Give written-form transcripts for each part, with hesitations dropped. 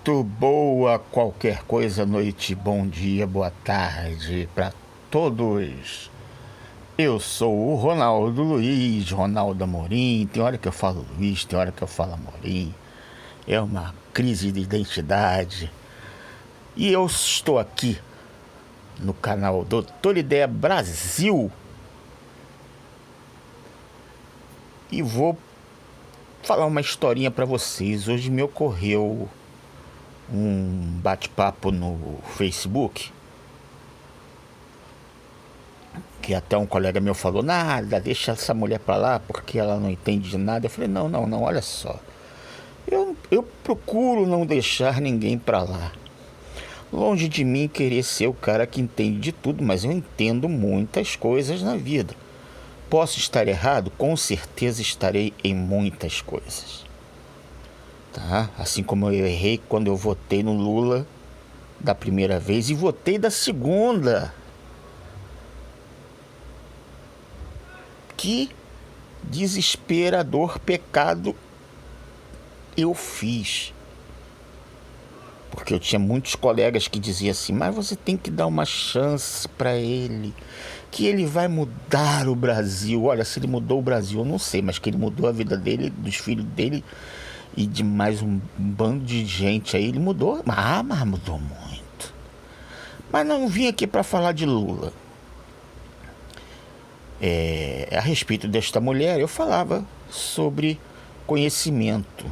Muito boa qualquer coisa, noite, bom dia, boa tarde para todos. Eu sou o Ronaldo Luiz, Ronaldo Amorim. Tem hora que eu falo Luiz, tem hora que eu falo Amorim. É uma crise de identidade. E eu estou aqui no canal Doutor Ideia Brasil e vou falar uma historinha para vocês. Hoje me ocorreu um bate-papo no Facebook, que até um colega meu falou: nada, deixa essa mulher para lá porque ela não entende de nada. Eu falei: não, olha só, eu procuro não deixar ninguém para lá. Longe de mim querer ser o cara que entende de tudo, mas eu entendo muitas coisas na vida. Posso estar errado? Com certeza estarei em muitas coisas. Tá? Assim como eu errei quando eu votei no Lula da primeira vez e votei da segunda. Que desesperador pecado eu fiz. Porque eu tinha muitos colegas que diziam assim: mas você tem que dar uma chance para ele, que ele vai mudar o Brasil. Olha, se ele mudou o Brasil eu não sei, mas que ele mudou a vida dele, dos filhos dele e de mais um bando de gente aí, ele mudou. Mas mudou muito. Mas não vim aqui para falar de Lula. A respeito desta mulher, eu falava sobre conhecimento.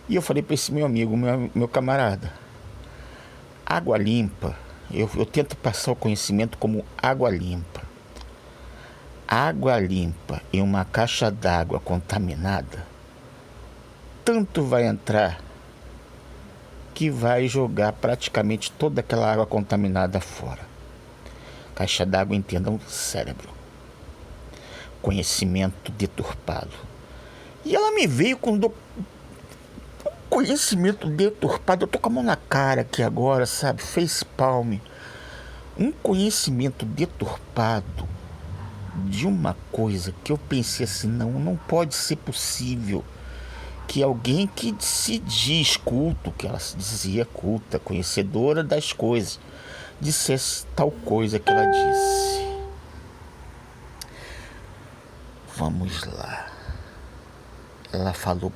E eu falei para esse meu amigo, meu camarada: água limpa, eu tento passar o conhecimento como água limpa. Água limpa em uma caixa d'água contaminada, tanto vai entrar que vai jogar praticamente toda aquela água contaminada fora. Caixa d'água, entendam, cérebro. Conhecimento deturpado. E ela me veio com conhecimento deturpado. Eu tô com a mão na cara aqui agora, sabe? Facepalm. Um conhecimento deturpado de uma coisa que eu pensei assim: não pode ser possível que alguém que se diz culto, que ela se dizia culta, conhecedora das coisas, dissesse tal coisa que ela disse. Vamos lá. Ela falou: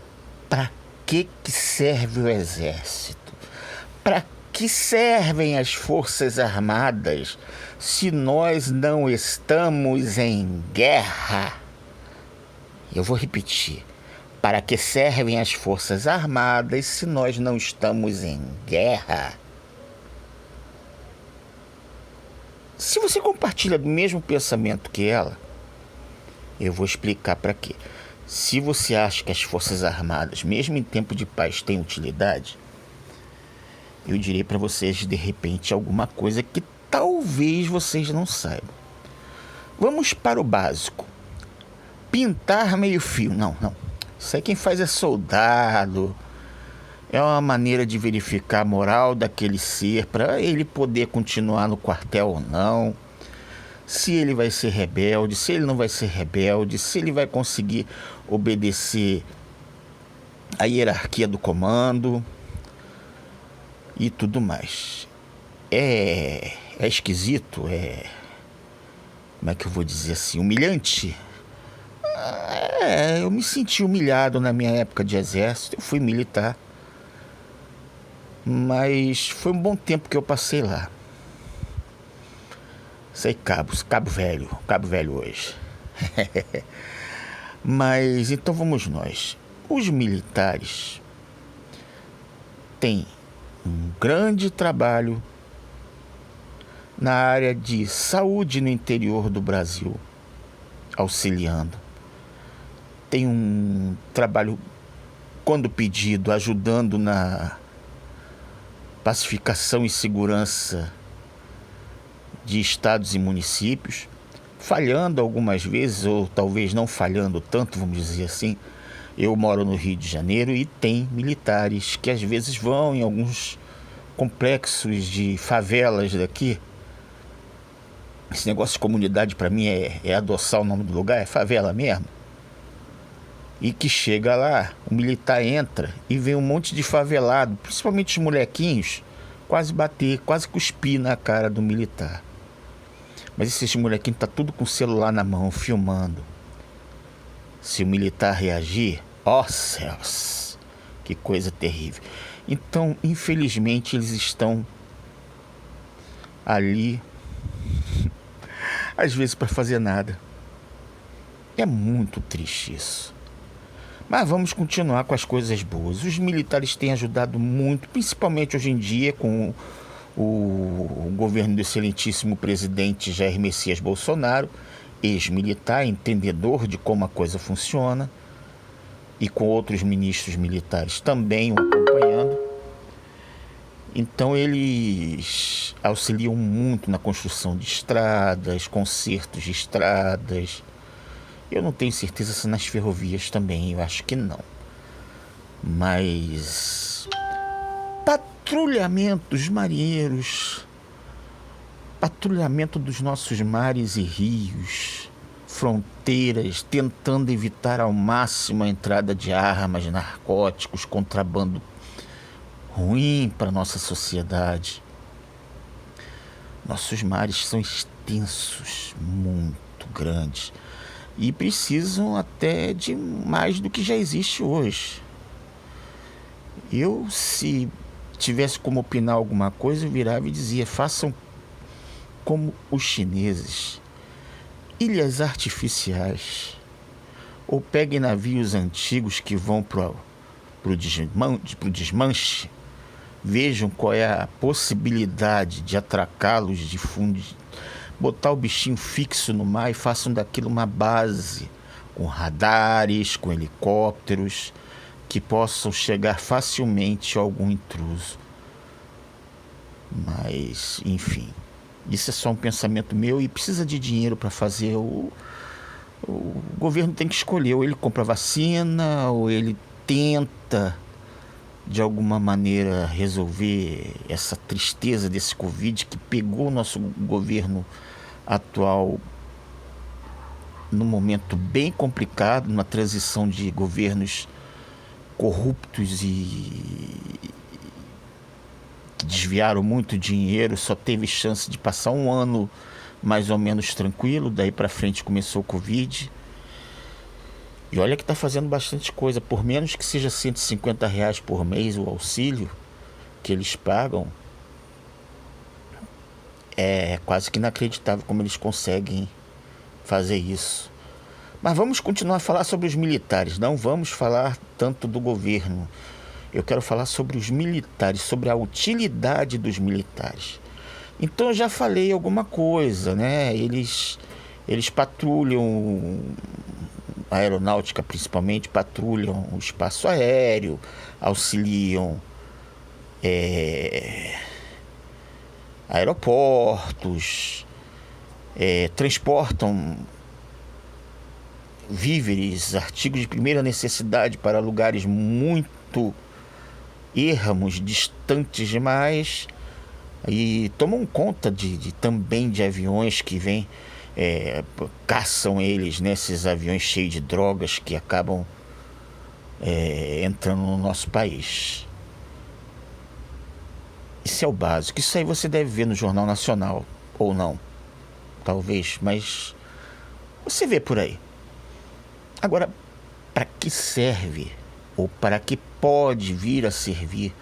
pra que serve o exército? Pra que servem as forças armadas se nós não estamos em guerra? Eu vou repetir: para que servem as forças armadas se nós não estamos em guerra? Se você compartilha do mesmo pensamento que ela, eu vou explicar para quê. Se você acha que as forças armadas, mesmo em tempo de paz, têm utilidade, eu direi para vocês, de repente, alguma coisa que talvez vocês não saibam. Vamos para o básico. Pintar meio fio. Não. Isso aí quem faz é soldado. É uma maneira de verificar a moral daquele ser para ele poder continuar no quartel ou não. Se ele vai ser rebelde, se ele não vai ser rebelde, se ele vai conseguir obedecer a hierarquia do comando e tudo mais. É esquisito, como é que eu vou dizer assim, humilhante. Eu me senti humilhado na minha época de exército. Eu fui militar, mas foi um bom tempo que eu passei lá. Sei Cabo Velho hoje. Mas então vamos nós. Os militares têm um grande trabalho na área de saúde no interior do Brasil, auxiliando. Tem um trabalho, quando pedido, ajudando na pacificação e segurança de estados e municípios, falhando algumas vezes, ou talvez não falhando tanto, vamos dizer assim. Eu moro no Rio de Janeiro e tem militares que às vezes vão em alguns complexos de favelas daqui. Esse negócio de comunidade para mim é adoçar o nome do lugar, é favela mesmo. E que chega lá, o militar entra e vê um monte de favelado, principalmente os molequinhos, quase bater, quase cuspir na cara do militar. Mas esses molequinhos tá tudo com o celular na mão, filmando. Se o militar reagir, ó céus, que coisa terrível. Então, infelizmente, eles estão ali, às vezes para fazer nada. É muito triste isso. Mas vamos continuar com as coisas boas. Os militares têm ajudado muito, principalmente hoje em dia com o governo do excelentíssimo presidente Jair Messias Bolsonaro, ex-militar, entendedor de como a coisa funciona, e com outros ministros militares também o acompanhando. Então eles auxiliam muito na construção de estradas, consertos de estradas. Eu não tenho certeza se nas ferrovias também, eu acho que não. Mas patrulhamento dos marinheiros, patrulhamento dos nossos mares e rios, fronteiras, tentando evitar ao máximo a entrada de armas, narcóticos, contrabando ruim para a nossa sociedade. Nossos mares são extensos, muito grandes. E precisam até de mais do que já existe hoje. Eu, se tivesse como opinar alguma coisa, eu virava e dizia: façam como os chineses, ilhas artificiais, ou peguem navios antigos que vão para o desmanche, vejam qual é a possibilidade de atracá-los de fundo, botar o bichinho fixo no mar e façam daquilo uma base, com radares, com helicópteros, que possam chegar facilmente a algum intruso. Mas, enfim, isso é só um pensamento meu e precisa de dinheiro para fazer. O governo tem que escolher, ou ele compra vacina, ou ele tenta de alguma maneira resolver essa tristeza desse Covid que pegou o nosso governo atual num momento bem complicado, numa transição de governos corruptos e que desviaram muito dinheiro. Só teve chance de passar um ano mais ou menos tranquilo, daí para frente começou o Covid. E olha que está fazendo bastante coisa, por menos que seja R$150 por mês o auxílio que eles pagam. É quase que inacreditável como eles conseguem fazer isso. Mas vamos continuar a falar sobre os militares, não vamos falar tanto do governo. Eu quero falar sobre os militares, sobre a utilidade dos militares. Então eu já falei alguma coisa, né? Eles patrulham, a aeronáutica principalmente, patrulham o espaço aéreo, auxiliam aeroportos, transportam víveres, artigos de primeira necessidade para lugares muito ermos, distantes demais, e tomam conta também de aviões que vêm, caçam eles nesses aviões cheios de drogas que acabam entrando no nosso país. Isso é o básico. Isso aí você deve ver no Jornal Nacional, ou não, talvez, mas você vê por aí. Agora, para que serve, ou para que pode vir a servir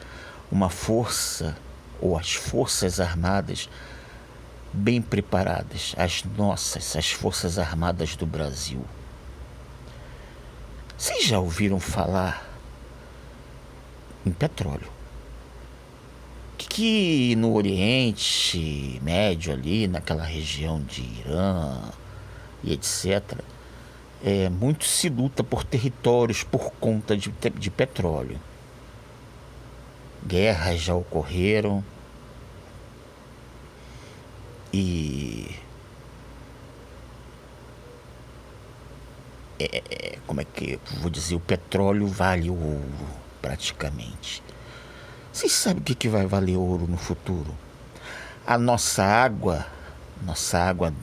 uma força, ou as Forças Armadas bem preparadas, as Forças Armadas do Brasil? Vocês já ouviram falar em petróleo? Que no Oriente Médio, ali naquela região de Irã e etc., muito se luta por territórios por conta de petróleo. Guerras já ocorreram e como é que eu vou dizer, o petróleo vale ouro praticamente. Vocês sabem o que vai valer ouro no futuro? A nossa água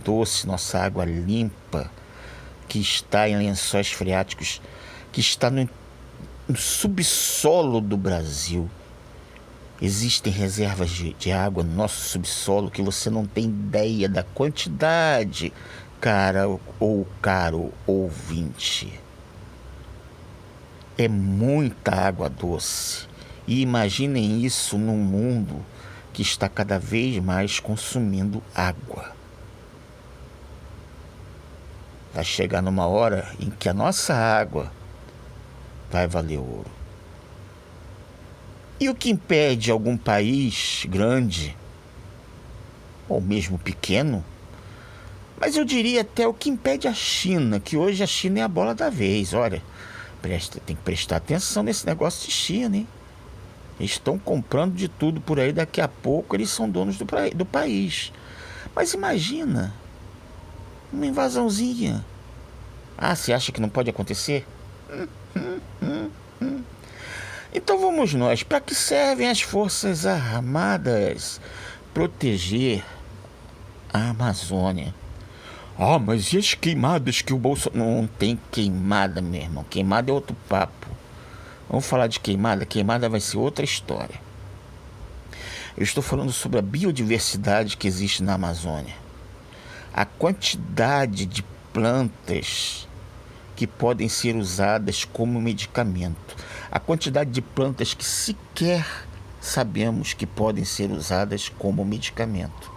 doce, nossa água limpa, que está em lençóis freáticos que está no subsolo do Brasil. Existem reservas de água no nosso subsolo que você não tem ideia da quantidade, caro ouvinte. É muita água doce. E imaginem isso num mundo que está cada vez mais consumindo água. Vai chegar numa hora em que a nossa água vai valer ouro. E o que impede algum país grande, ou mesmo pequeno, mas eu diria até o que impede a China, que hoje a China é a bola da vez. Olha, tem que prestar atenção nesse negócio de China, hein? Eles estão comprando de tudo por aí, daqui a pouco eles são donos do país. Mas imagina, uma invasãozinha. Ah, você acha que não pode acontecer? Então vamos nós, para que servem as Forças Armadas? Proteger a Amazônia. Ah, mas e as queimadas que o Bolsonaro... Não tem queimada, meu irmão. Queimada é outro papo. Vamos falar de queimada? Queimada vai ser outra história. Eu estou falando sobre a biodiversidade que existe na Amazônia. A quantidade de plantas que podem ser usadas como medicamento. A quantidade de plantas que sequer sabemos que podem ser usadas como medicamento.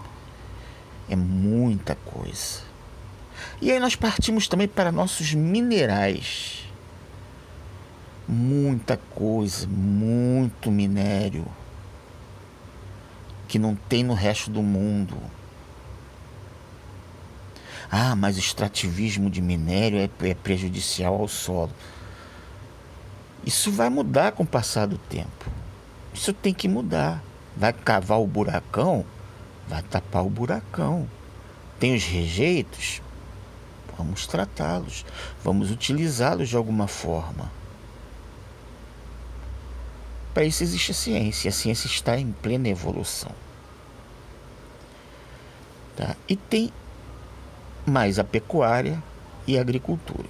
É muita coisa. E aí nós partimos também para nossos minerais. Muita coisa, muito minério que não tem no resto do mundo. Ah, mas o extrativismo de minério é prejudicial ao solo. Isso vai mudar com o passar do tempo. Isso tem que mudar. Vai cavar o buracão, vai tapar o buracão. Tem os rejeitos, vamos tratá-los, vamos utilizá-los de alguma forma. Para isso existe a ciência. A ciência está em plena evolução. Tá? E tem mais a pecuária e a agricultura.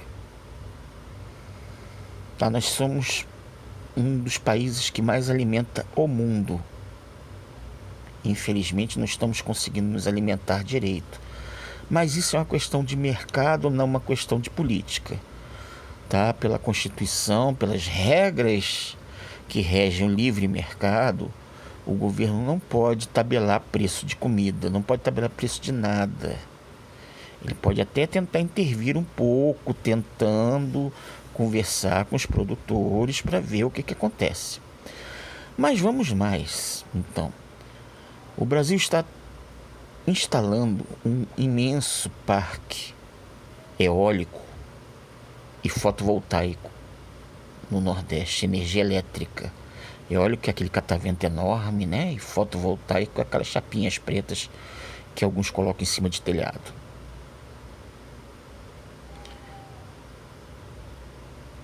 Tá? Nós somos um dos países que mais alimenta o mundo. Infelizmente não estamos conseguindo nos alimentar direito. Mas isso é uma questão de mercado, não uma questão de política. Tá? Pela Constituição, pelas regras que regem o livre mercado, o governo não pode tabelar preço de comida, não pode tabelar preço de nada. Ele pode até tentar intervir um pouco, tentando conversar com os produtores para ver o que acontece. Mas vamos mais, então. O Brasil está instalando um imenso parque eólico e fotovoltaico no Nordeste, energia elétrica. Eólico é aquele catavento enorme, né? E fotovoltaico é aquelas chapinhas pretas que alguns colocam em cima de telhado.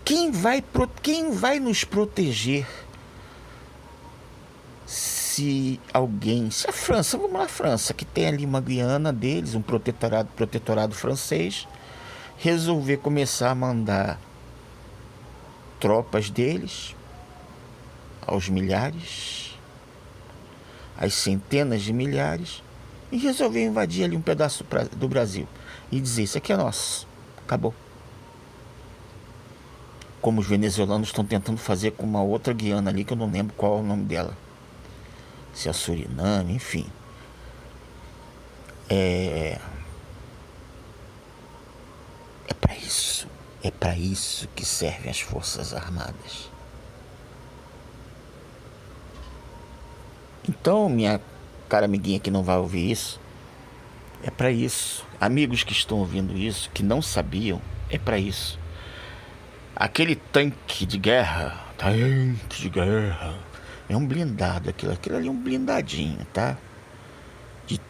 Quem vai nos proteger se a França, vamos lá, a França, que tem ali uma Guiana deles, um protetorado francês, resolver começar a mandar tropas deles aos milhares, às centenas de milhares, e resolver invadir ali um pedaço do Brasil e dizer: isso aqui é nosso, acabou. Como os venezuelanos estão tentando fazer com uma outra Guiana ali, que eu não lembro qual é o nome dela, se é Suriname, enfim. É para isso que servem as Forças Armadas. Então, minha cara amiguinha que não vai ouvir isso, é para isso. Amigos que estão ouvindo isso, que não sabiam, é para isso. Aquele tanque de guerra, é um blindado, aquilo ali é um blindadinho, tá?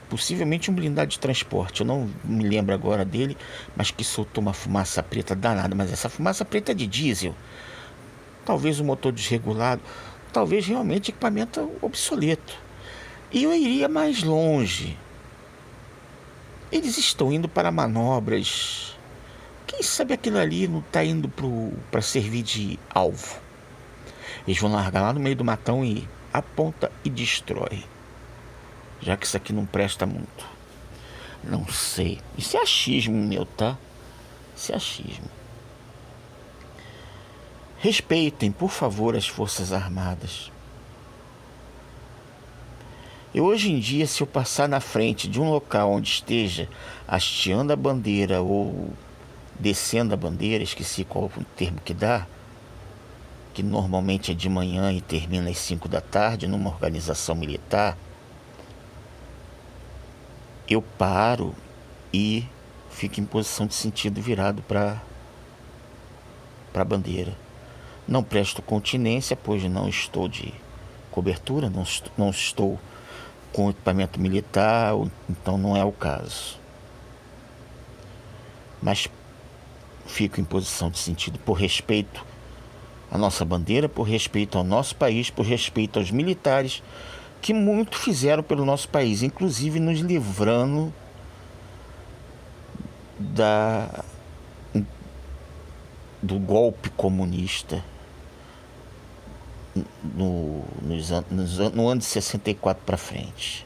Possivelmente um blindado de transporte, eu não me lembro agora dele, mas que soltou uma fumaça preta danada. Mas essa fumaça preta é de diesel, talvez o motor desregulado, talvez realmente equipamento obsoleto. E eu iria mais longe. Eles estão indo para manobras Quem sabe aquilo ali não está indo para servir de alvo? Eles vão largar lá no meio do matão e aponta e destrói. Já que isso aqui não presta muito. Não sei. Isso é achismo meu, tá? Isso é achismo. Respeitem, por favor, as Forças Armadas. Eu hoje em dia, se eu passar na frente de um local onde esteja hasteando a bandeira ou descendo a bandeira, esqueci qual o termo que dá, que normalmente é de manhã e termina às 5 da tarde, numa organização militar, eu paro e fico em posição de sentido virado para a bandeira. Não presto continência, pois não estou de cobertura, não estou com equipamento militar, então não é o caso. Mas fico em posição de sentido por respeito à nossa bandeira, por respeito ao nosso país, por respeito aos militares que muito fizeram pelo nosso país, inclusive nos livrando do golpe comunista no ano de 64 para frente.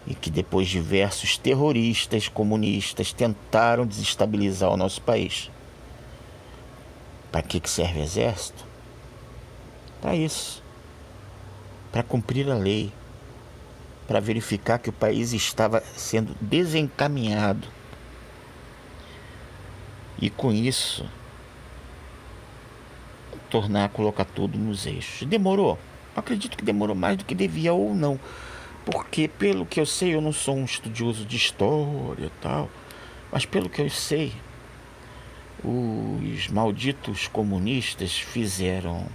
E que depois diversos terroristas comunistas tentaram desestabilizar o nosso país. Para que serve o exército? Para isso. Para cumprir a lei. Para verificar que o país estava sendo desencaminhado. E com isso, colocar tudo nos eixos. Demorou? Acredito que demorou mais do que devia ou não. Porque, pelo que eu sei, eu não sou um estudioso de história e tal, mas pelo que eu sei, os malditos comunistas fizeram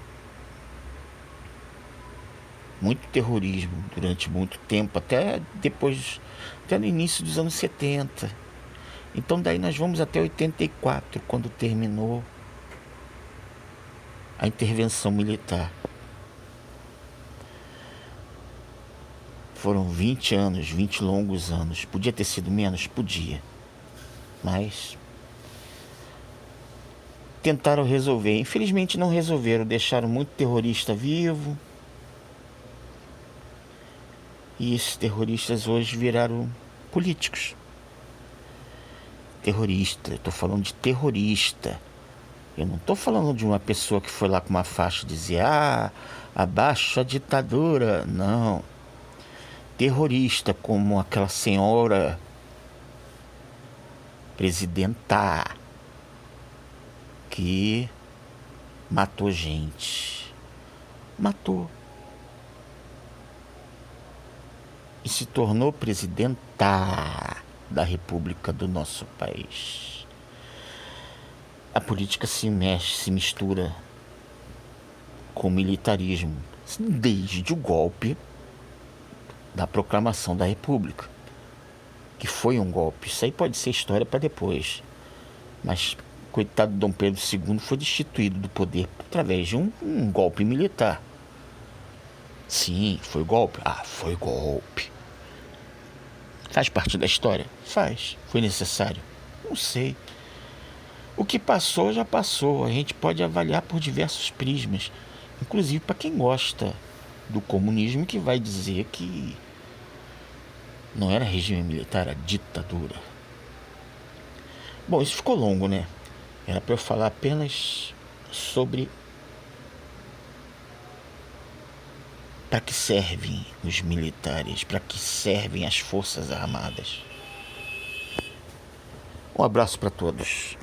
muito terrorismo durante muito tempo, até no início dos anos 70. Então daí nós vamos até 84, quando terminou a intervenção militar. Foram 20 anos, 20 longos anos. Podia ter sido menos? Podia. Mas tentaram resolver. Infelizmente não resolveram. Deixaram muito terrorista vivo. E esses terroristas hoje viraram políticos. Terrorista. Eu estou falando de terrorista. Eu não estou falando de uma pessoa que foi lá com uma faixa e dizia: abaixo a ditadura. Não. Terrorista, como aquela senhora presidenta que matou gente. Matou. E se tornou presidenta da República do nosso país. A política se mistura com o militarismo desde o golpe da proclamação da República, que foi um golpe. Isso aí pode ser história para depois, mas coitado de Dom Pedro II foi destituído do poder através de um golpe militar. Sim, foi golpe? Foi golpe. Faz parte da história? Faz. Foi necessário? Não sei. O que passou já passou. A gente pode avaliar por diversos prismas, inclusive para quem gosta do comunismo, que vai dizer que não era regime militar, era ditadura. Bom, isso ficou longo, né? Era para eu falar apenas sobre para que servem os militares, para que servem as Forças Armadas. Um abraço para todos.